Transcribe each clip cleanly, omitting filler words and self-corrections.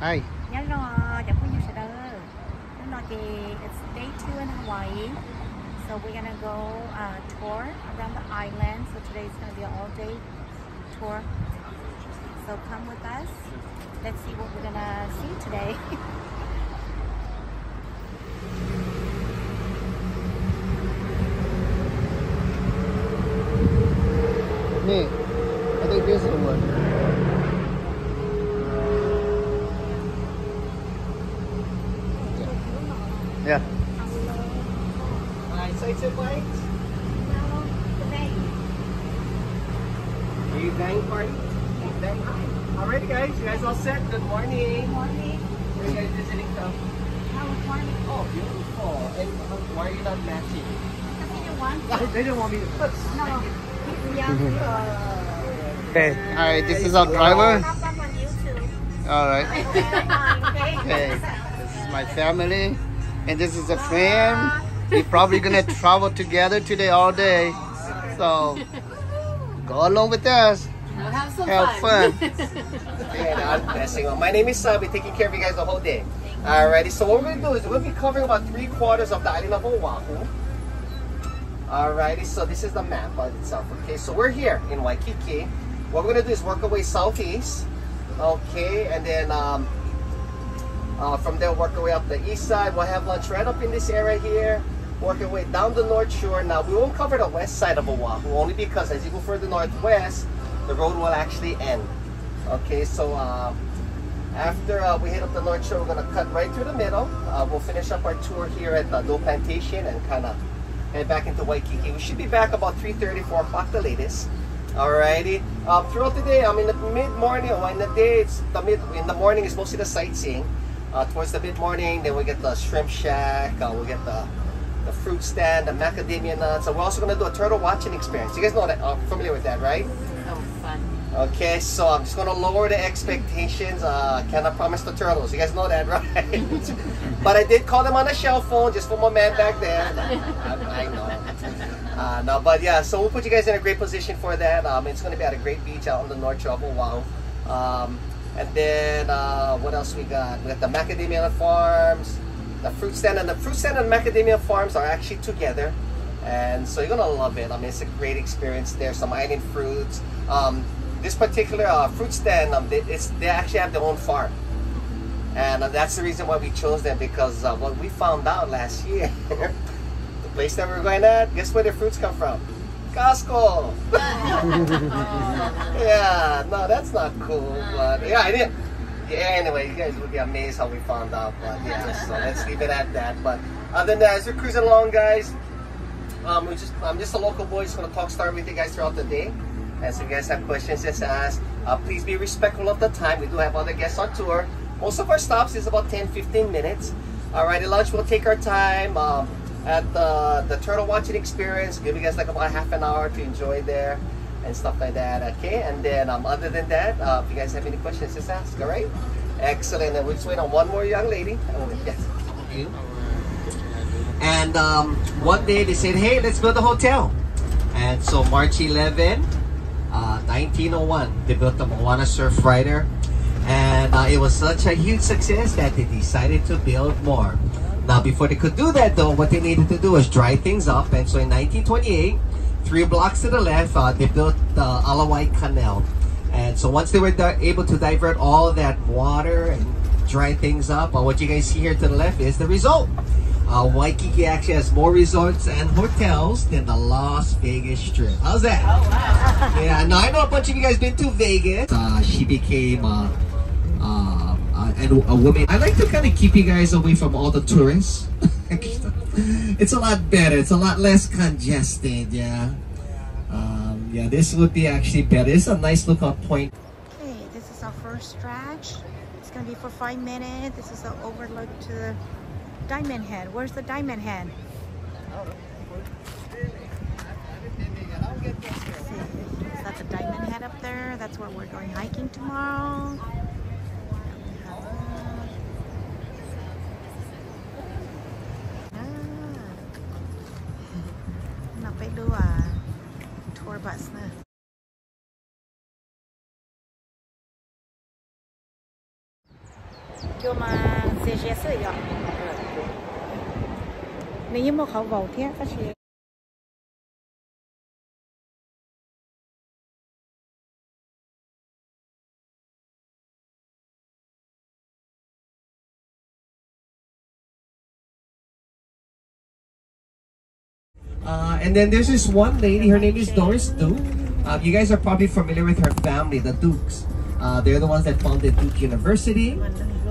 Hi. It's day 2 in Hawaii. So we're gonna go tour around the island. So today's gonna be an all-day tour. So come with us. Let's see what we're gonna see today. Me. I think this is the one. Yeah. Alright, so it's a bite. Are you bang party? Bang. Alrighty guys, you guys all set? Good morning. Good morning. Where are you guys visiting from? California. Oh, beautiful. And why are you not matching? They didn't want me to put. No. Okay. Alright, this is our driver. Alright. Okay. This is my family. And this is a friend. We're probably gonna travel together today all day. So go along with us. We'll have some fun. And I'm messing up. My name is Sabi, taking care of you guys the whole day. Alrighty, so what we're gonna do is we'll be covering about 3/4 of the island of Oahu. Alrighty, so this is the map by itself. Okay, so we're here in Waikiki. What we're gonna do is work our way southeast. Okay, and then from there work our way up the east side. We'll have lunch right up in this area here. Work our way down the north shore. Now we won't cover the west side of Oahu only because as you go further northwest, the road will actually end. Okay, so after we hit up the north shore, we're gonna cut right through the middle. We'll finish up our tour here at the Do Plantation and kind of head back into Waikiki. We should be back about 3:30, 4 o'clock the latest. Alrighty. Throughout the day, in the mid-morning or in the day, in the morning is mostly the sightseeing. Towards the mid-morning, then we get the shrimp shack. We'll get the fruit stand, the macadamia nuts. And we're also gonna do a turtle watching experience. You guys know that, familiar with that, right? Oh, fun. Okay, so I'm just gonna lower the expectations. Cannot promise the turtles. You guys know that, right? But I did call them on a cell phone just for my man back there. I know. No, but yeah, so we'll put you guys in a great position for that. It's gonna be at a great beach out on the north shore of Oahu. And then what else we got? We got the macadamia nut farms, the fruit stand, and the fruit stand and macadamia farms are actually together. And so you're gonna love it. It's a great experience there. Some island fruits. This particular fruit stand, they actually have their own farm, and that's the reason why we chose them, because what we found out last year, the place that we're going at, guess where the fruits come from? Costco. Yeah, no, that's not cool. But yeah, I did. Yeah, anyway, you guys would be amazed how we found out. But yeah, so let's leave it at that. But other than that, as we're cruising along, guys, I'm just a local boy. Just gonna start with you guys throughout the day. And so if you guys have questions, just ask. Please be respectful of the time. We do have other guests on tour. Most of our stops is about 10-15 minutes. Alright, at lunch we'll take our time at the turtle watching experience. Give you guys like about half an hour to enjoy there and stuff like that. Okay, and then other than that, if you guys have any questions, just ask. Alright, excellent. And we'll just wait on one more young lady. Yes, you. And one day they said, hey, let's build a hotel. And so March 11, 1901, they built the Moana Surf Rider, and it was such a huge success that they decided to build more. Now before they could do that though, what they needed to do was dry things up, and so in 1928, 3 blocks to the left, they built the Alawai Canal. And so once they were able to divert all that water and dry things up, what you guys see here to the left is the result. Waikiki actually has more resorts and hotels than the Las Vegas Strip. How's that? Oh, wow. Yeah, now I know a bunch of you guys been to Vegas. She became a woman. I like to kind of keep you guys away from all the tourists. It's a lot better. It's a lot less congested, yeah. Yeah, this would be actually better. It's a nice lookout point. Okay, this is our first stretch. It's gonna be for 5 minutes. This is the overlook to the Diamond Head. Where's the Diamond Head? Is that the Diamond Head up there? That's where we're going hiking tomorrow. Tour bus na. 叫嘛謝謝水啊。你有冇口冇聽嗰時？And then there's this one lady, her name is Doris Duke. You guys are probably familiar with her family, the Dukes. They're the ones that founded Duke University.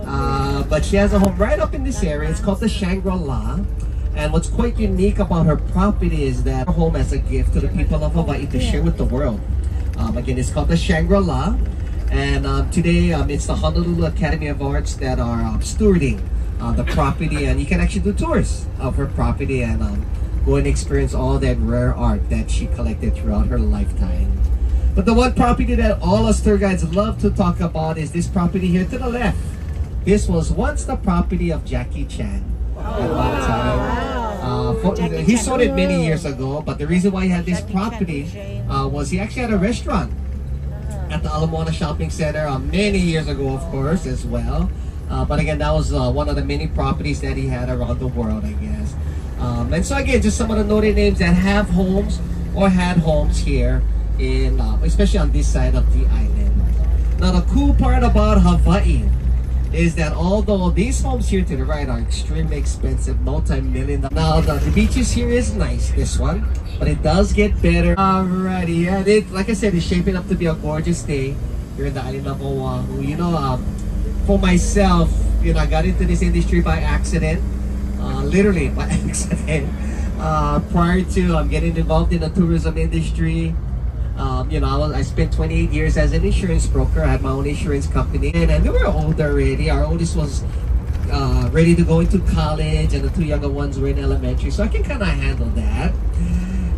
But she has a home right up in this area. It's called the Shangri-La. And what's quite unique about her property is that her home as a gift to the people of Hawaii to share with the world. Again, it's called the Shangri-La. And today, it's the Honolulu Academy of Arts that are stewarding the property. And you can actually do tours of her property and go and experience all that rare art that she collected throughout her lifetime. But the one property that all us tour guides love to talk about is this property here to the left. This was once the property of Jackie Chan. At one time. He sold it many years ago, but the reason why he had this property was he actually had a restaurant at the Ala Moana Shopping Center many years ago, of course, as well. But again, that was one of the many properties that he had around the world, I guess. And so again, just some of the noted names that have homes or had homes here in, especially on this side of the island. Now the cool part about Hawaii is that although these homes here to the right are extremely expensive, multi-million. Now the beaches here is nice, this one, but it does get better. Alrighty, yeah, like I said, it's shaping up to be a gorgeous day here in the island of Oahu. You know, for myself, you know, I got into this industry by accident. Literally by accident. Prior to getting involved in the tourism industry, you know, I spent 28 years as an insurance broker. I had my own insurance company, and we were older already. Our oldest was ready to go into college, and the two younger ones were in elementary, so I can kind of handle that.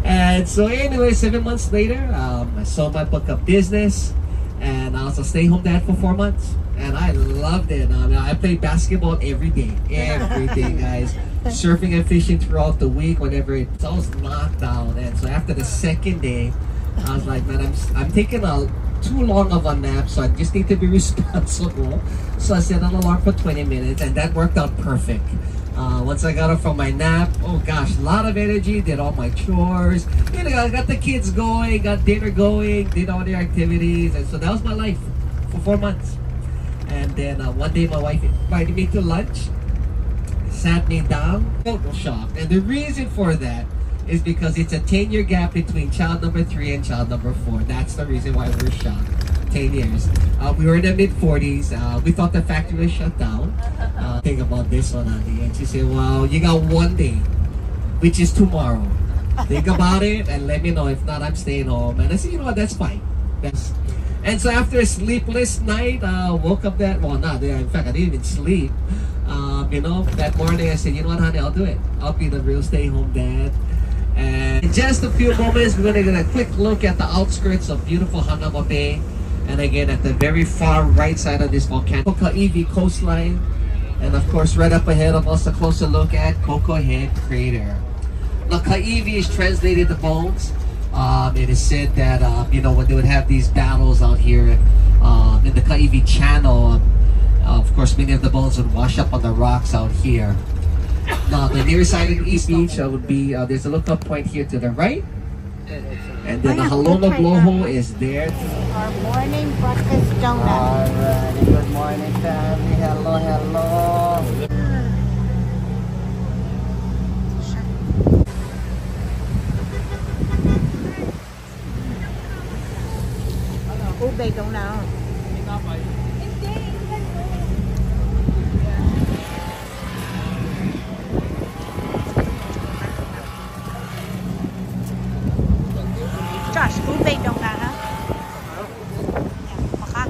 And so anyway, 7 months later, I sold my book of business, and I was a stay-home dad for 4 months. And I loved it. I played basketball every day, guys. Surfing and fishing throughout the week whenever I was knocked out. And so after the second day, I was like, man, I'm taking too long of a nap, so I just need to be responsible. So I set an alarm for 20 minutes, and that worked out perfect. Once I got up from my nap, oh gosh, a lot of energy, did all my chores. You know, I got the kids going, got dinner going, did all their activities. And so that was my life for 4 months. And then one day my wife invited me to lunch, sat me down, total shock. And the reason for that is because it's a 10-year gap between child number 3 and child number 4. That's the reason why we're shocked. 10 years. We were in the mid-40s. We thought the factory was shut down. Think about this one, Andy. And she said, well, you got one day, which is tomorrow. Think about it and let me know. If not, I'm staying home. And I said, you know what, that's fine. And so after a sleepless night, woke up that, well, not there. In fact, I didn't even sleep. You know, that morning I said, you know what, honey, I'll do it. I'll be the real stay-home dad. And in just a few moments, we're going to get a quick look at the outskirts of beautiful Hanauma Bay. And again, at the very far right side of this volcano, Ka'ivi coastline. And of course, right up ahead of us, a closer look at Koko Head Crater. Now, Ka'ivi is translated to bones. It is said that, you know, when they would have these battles out here in the Ka'ivi Channel, of course, many of the bones would wash up on the rocks out here. Now, the nearest side of the East Beach would be, there's a lookout point here to the right. And then the Halona blowhole is there. Our morning breakfast donut. Alright, good morning family. Hello, hello. Ube donut. Josh, ube donut, ha? Maka?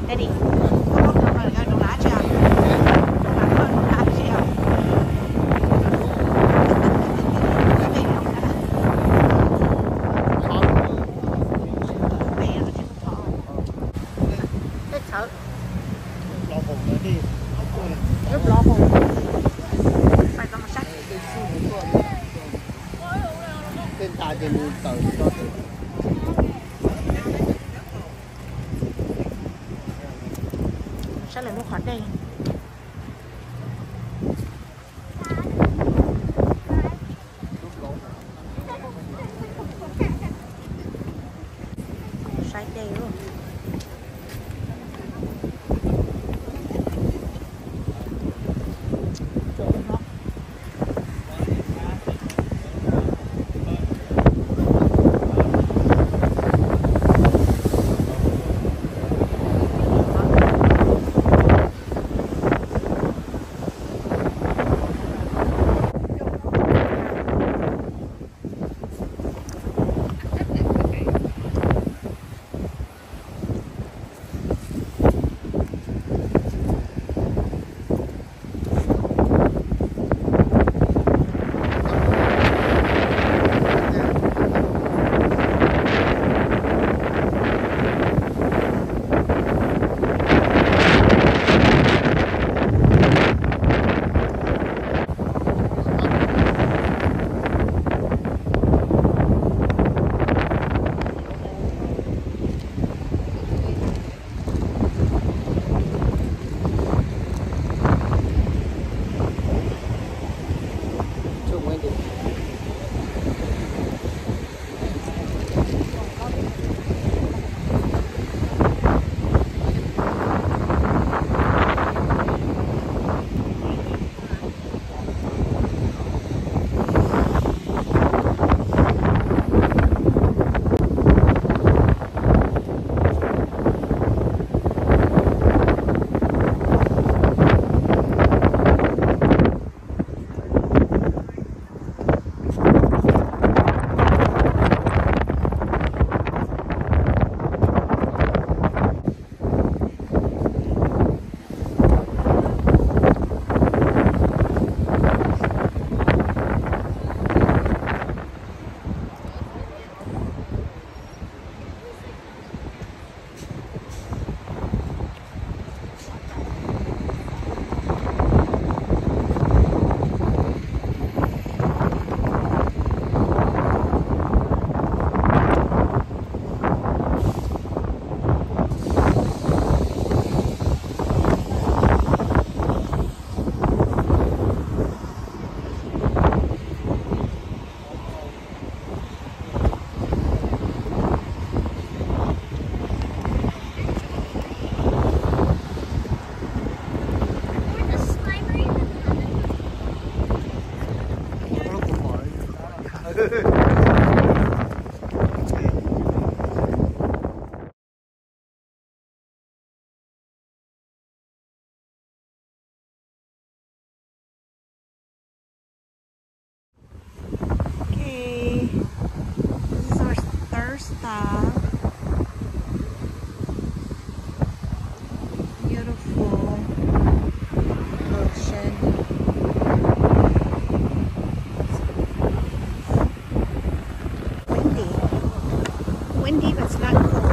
Daddy. Donut siya. Donut siya. Ube donut. Rất lo hồn. Phải tao mà sắc. Tên ta thì mua tờ cho Chắc là lúc khó đây. Sai đây luôn. Okay, this is our third stop. Beautiful ocean. Windy. Windy, but it's not cold.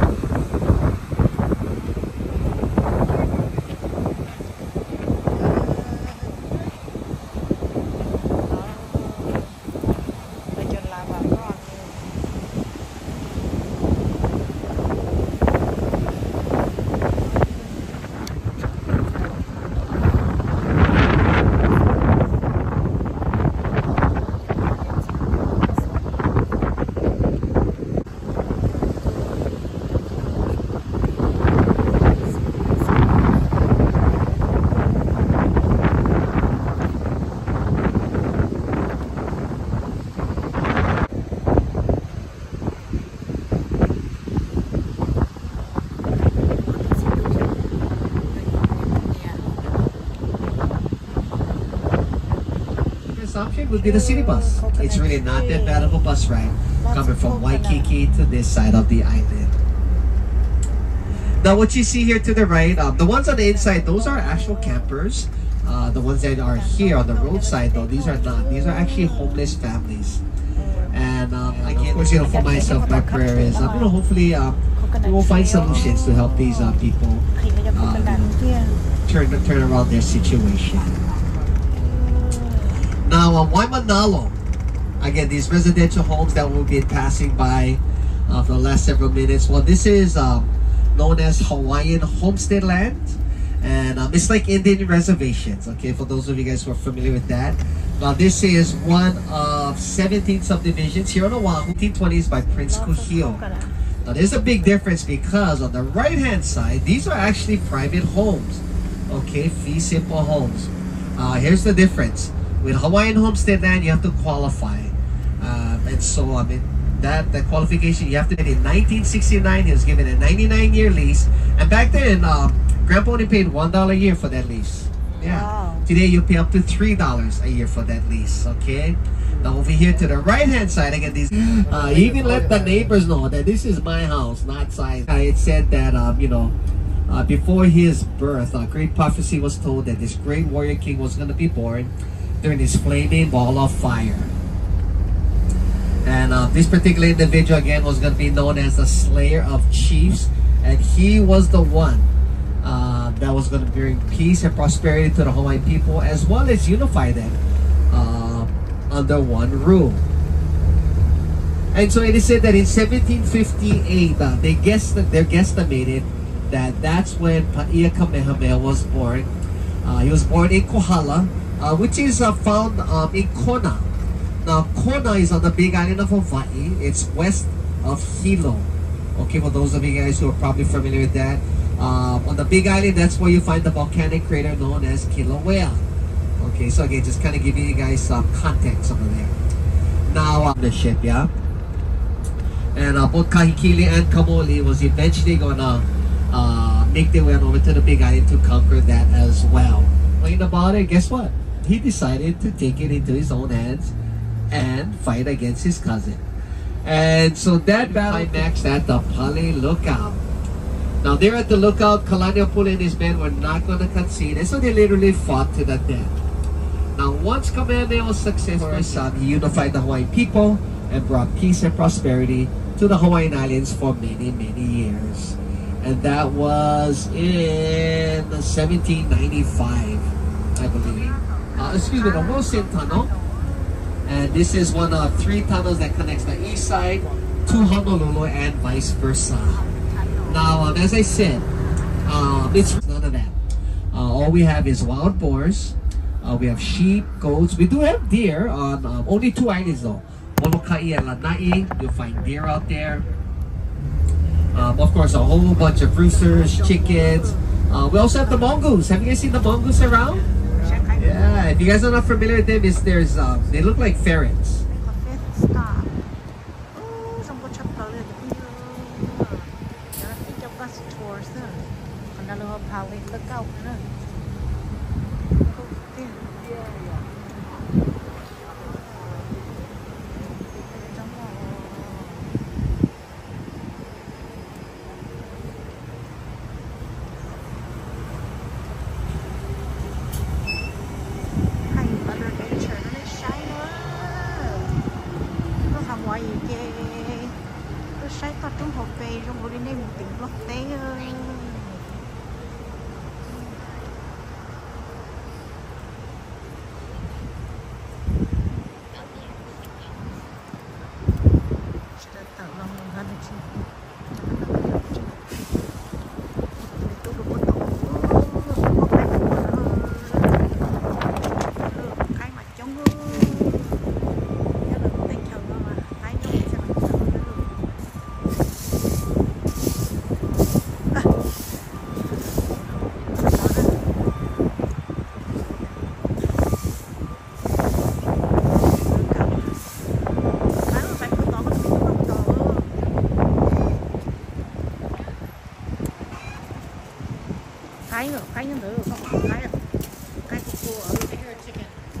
Option would be the city bus. It's really not that bad of a bus ride coming from Waikiki to this side of the island. Now what you see here to the right, the ones on the inside, those are actual campers. The ones that are here on the roadside though, these are not. These are actually homeless families. And again, of course, you know, for myself, my prayer is, you know, hopefully we will find solutions to help these people turn around their situation. Now, Waimanalo, again, these residential homes that we'll be passing by for the last several minutes. Well, this is known as Hawaiian Homestead Land. And it's like Indian reservations, okay, for those of you guys who are familiar with that. Now this is one of 17 subdivisions here on Oahu, 1920s by Prince Kuhio. Now there's a big difference because on the right hand side, these are actually private homes, okay, fee simple homes. Here's the difference. With Hawaiian homestead land, you have to qualify. And so, I mean, that qualification, you have to, in 1969, he was given a 99-year lease. And back then, Grandpa only paid $1 a year for that lease. Yeah. Wow. Today, you pay up to $3 a year for that lease, okay? Now, over here to the right-hand side, I get these. He even let the neighbors know that this is my house, not size. It said that, you know, before his birth, a great prophecy was told that this great warrior king was going to be born during this flaming ball of fire. And this particular individual, again, was going to be known as the Slayer of Chiefs. And he was the one that was going to bring peace and prosperity to the Hawaiian people, as well as unify them under one rule. And so it is said that in 1758, they're guesstimated that that's when Paia Kamehameha was born. He was born in Kohala, which is found in Kona. Now, Kona is on the Big Island of Hawaii. It's west of Hilo. Okay, for those of you guys who are probably familiar with that. On the Big Island, that's where you find the volcanic crater known as Kilauea. Okay, so again, just kind of giving you guys some context over there. Now, the ship, yeah? And both Kahikili and Kamoli was eventually gonna make their way on over to the Big Island to conquer that as well. Thinking about it, guess what? He decided to take it into his own hands and fight against his cousin. And so that battle climaxed at the Pale Lookout. Now there at the lookout, Kalaniapule and his men were not going to concede, and so they literally fought to the death. Now once Kamehameha was successful, he unified the Hawaiian people and brought peace and prosperity to the Hawaiian Islands for many, many years. And that was in 1795, I believe. Excuse me, the Wilson Tunnel. And this is one of 3 tunnels that connects the east side to Honolulu and vice versa. Now, as I said, it's none of that. All we have is wild boars. We have sheep, goats. We do have deer on only 2 islands though. Molokai and Lanai. You'll find deer out there. Of course, a whole bunch of roosters, chickens. We also have the mongoose. Have you guys seen the mongoose around? Yeah, if you guys are not familiar with them, they look like ferrets.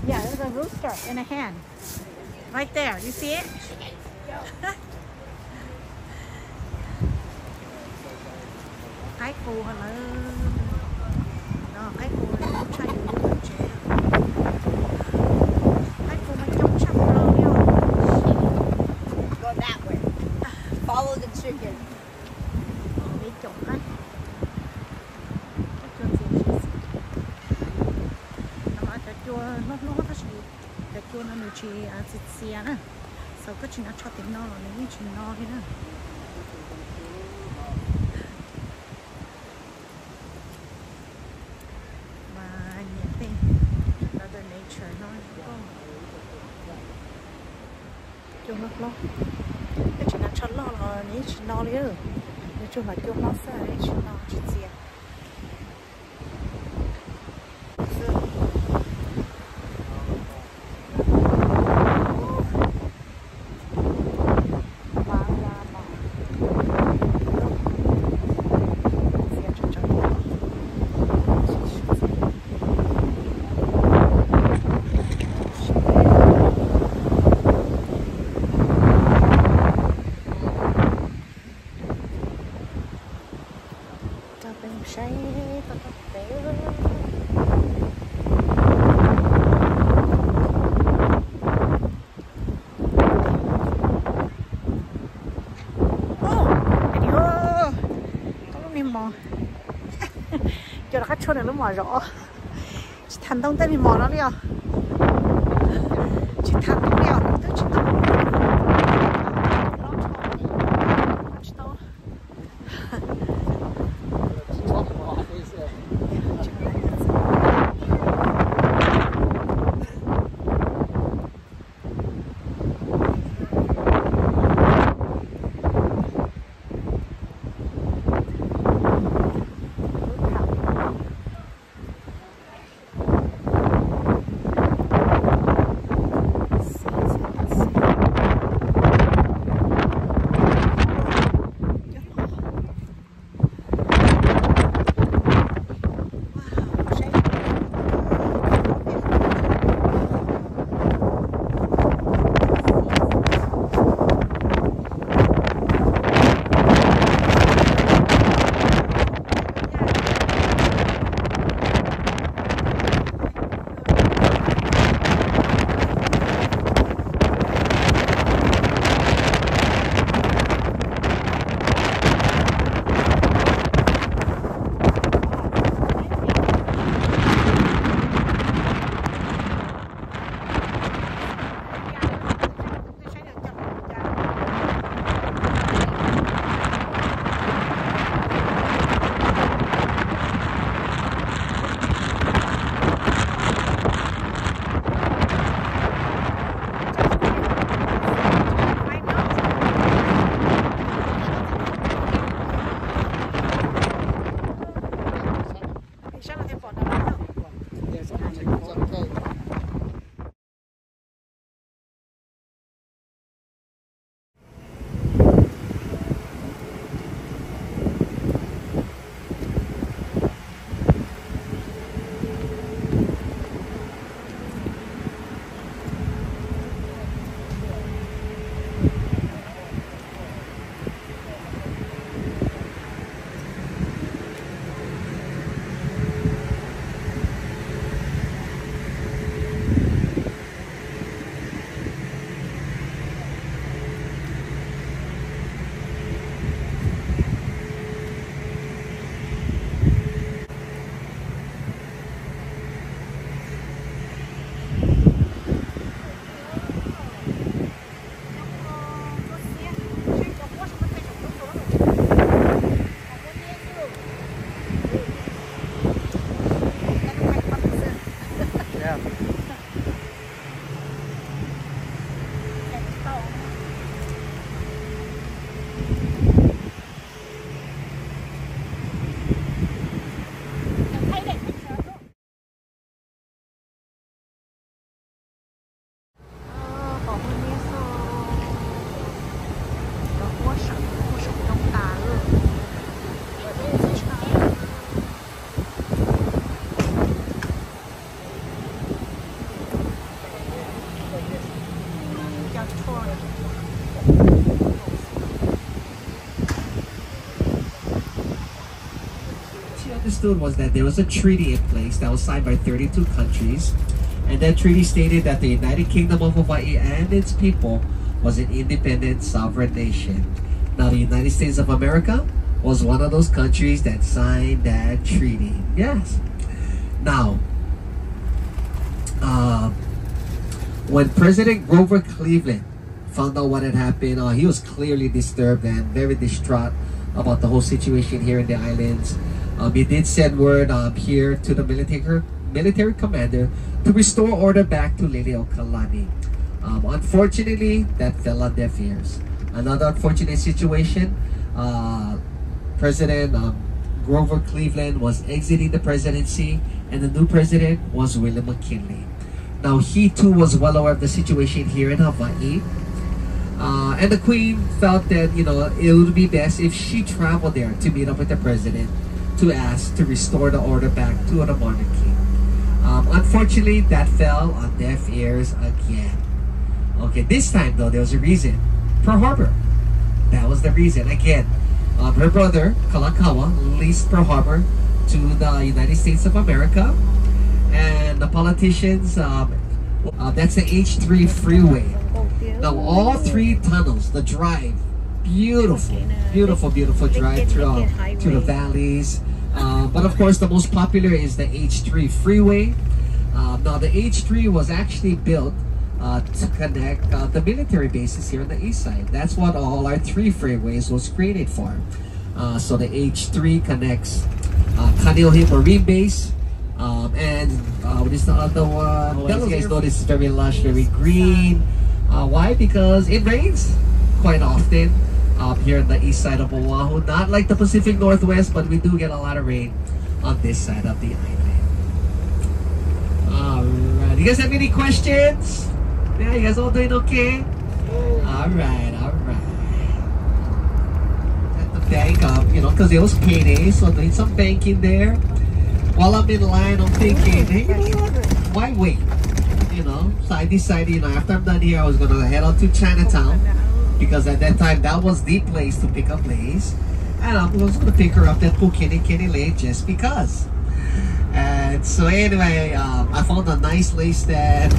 Yeah, there's a rooster in a hen. Right there, you see it? Cái cù hả là đó, cái cù này cũng chạy được trẻ. Cái cù mà chống chậm rồi nhau. Go that way. Follow the chicken. Đi chụp cái. Nó có gì để chua nó nuôi chi thịt xia nè, sau cái chuyện nó cho tiền no rồi những chuyện no đi nè. เ trời nói kêu nó lo cái chuyện là chọn lo là ní chỉ lo đi rồi nói chung là kêu nó sẽ chỉ lo chỉ tiền cho nó khách cho nó mỏ rõ chỉ thành đông tên thì mỏ nó đi à chỉ thành đông đi à tôi chỉ tao understood was that there was a treaty in place that was signed by 32 countries, and that treaty stated that the United Kingdom of Hawaii and its people was an independent sovereign nation. Now, the United States of America was one of those countries that signed that treaty. Yes. Now, when President Grover Cleveland found out what had happened, he was clearly disturbed and very distraught about the whole situation here in the islands. He did send word here to the military commander to restore order back to Leleokalani. Unfortunately, that fell on deaf ears. Another unfortunate situation, President Grover Cleveland was exiting the presidency, and the new president was William McKinley. Now, he too was well aware of the situation here in Hawaii. And the Queen felt that, you know, it would be best if she traveled there to meet up with the president to ask to restore the order back to the monarchy. Unfortunately, that fell on deaf ears again. Okay, this time though, there was a reason. Pearl Harbor. That was the reason. Again, her brother, Kalakaua, leased Pearl Harbor to the United States of America. And the politicians, that's the H3 freeway. Now, all three tunnels, the drive, beautiful, beautiful, beautiful drive through the valleys. But of course, the most popular is the H3 freeway. Now, the H3 was actually built to connect the military bases here on the east side. That's what all our three freeways was created for. So the H3 connects Kaneohe Marine Base, and what is the other one? Well, you guys notice it's very lush, very green. Why? Because it rains quite often here on the east side of Oahu. Not like the Pacific Northwest, but we do get a lot of rain on this side of the island. Alright, you guys have any questions? Yeah, you guys all doing okay? Alright, alright. At the bank, you know, because it was payday, so doing some banking there. While I'm in line, I'm thinking, hey, you know what? Why wait? You know, so I decided, you know, after I'm done here, I was gonna head out to Chinatown, because at that time that was the place to pick up Lays, and I was gonna pick her up at Pukini Lane just because. And so anyway, I found a nice lace stand,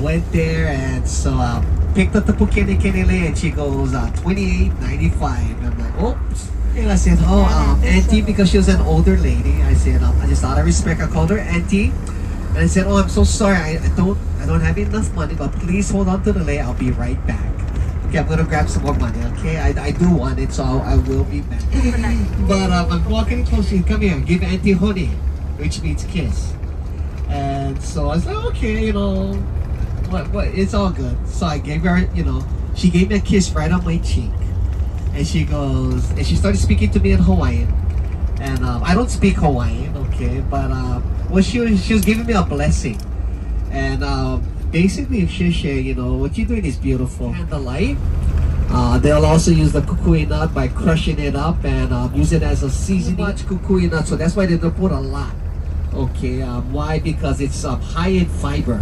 went there, and so picked up the Pukini Lane, and she goes $28.95. I'm like, oops. And I said, oh, auntie, because she was an older lady. I said, I just out of respect, I called her auntie. And I said, oh, I'm so sorry, I don't have enough money, but please hold on to the lay, I'll be right back. Okay, I'm gonna grab some more money, okay? I do want it, so I will be back. But I'm walking close, come here, give auntie honey, which means kiss. And so I said, okay, you know, what, it's all good. So I gave her, you know, she gave me a kiss right on my cheek. And she goes, and she started speaking to me in Hawaiian. And I don't speak Hawaiian, okay, but well, she was giving me a blessing. And basically, Shisha, you know, what you're doing is beautiful. And the light, they'll also use the kukui nut by crushing it up and use it as a seasoning. Much kukui nut, so that's why they don't put a lot. Okay, why? Because it's high in fiber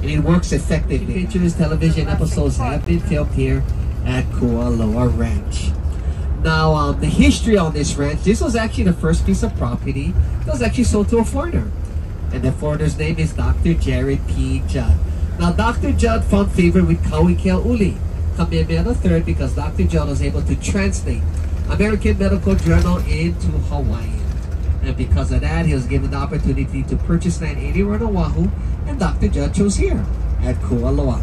and it works effectively. Pictures, television episodes have been filmed here at Kualoa Ranch. Now, the history on this ranch, this was actually the first piece of property that was actually sold to a foreigner. And the foreigner's name is Dr. Jared P. Judd. Now, Dr. Judd found favor with Kauikeauli Kamehameha III because Dr. Judd was able to translate American Medical Journal into Hawaiian. And because of that, he was given the opportunity to purchase land anywhere in Oahu, and Dr. Judd chose here at Kualoa.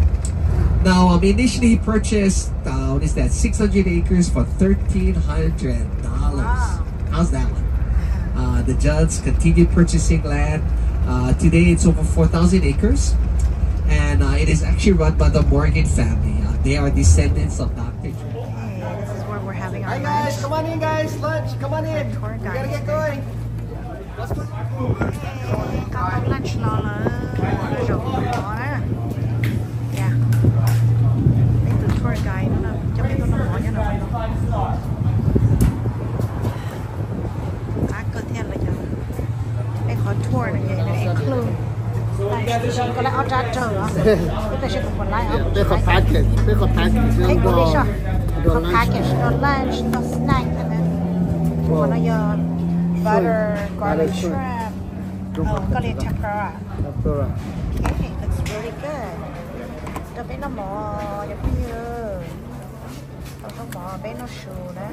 Now, initially he purchased, what is that, 600 acres for $1,300. Wow. How's that one? The Judds continued purchasing land. Today it's over 4,000 acres. And it is actually run by the Morgan family. They are descendants of Dr. Judd. Okay, this is where we're having our Hi lunch. guys, come on in guys, lunch, come on in. Tour We gotta guide. get going. Let's put ก็ต้องลันช์รอเลยเดี๋ยวรอนะเนี่ยนี่คือทัวร์ไกด์นะจะไม่ต้องรอเนี่ยนะเกิดเที่ยงเลยจ้ะไอ้ขอทัวร์หน่อยไอ้คลื่นก็แล้วเอาจัดเจอแต่ฉันเป็นคนไล่เอา They got package. They got package. ไอ้คนนี้ชอบเขาแพ็กเกจตัวลันช์ตัวสแน็คอันนั้นคนละยอด butter garlic shrimp garlic tempura okay that's really good จะเป็นน้ำหมออย่าเพิ่งเยอะเราต้องหมอเป็นน้ำชูนะ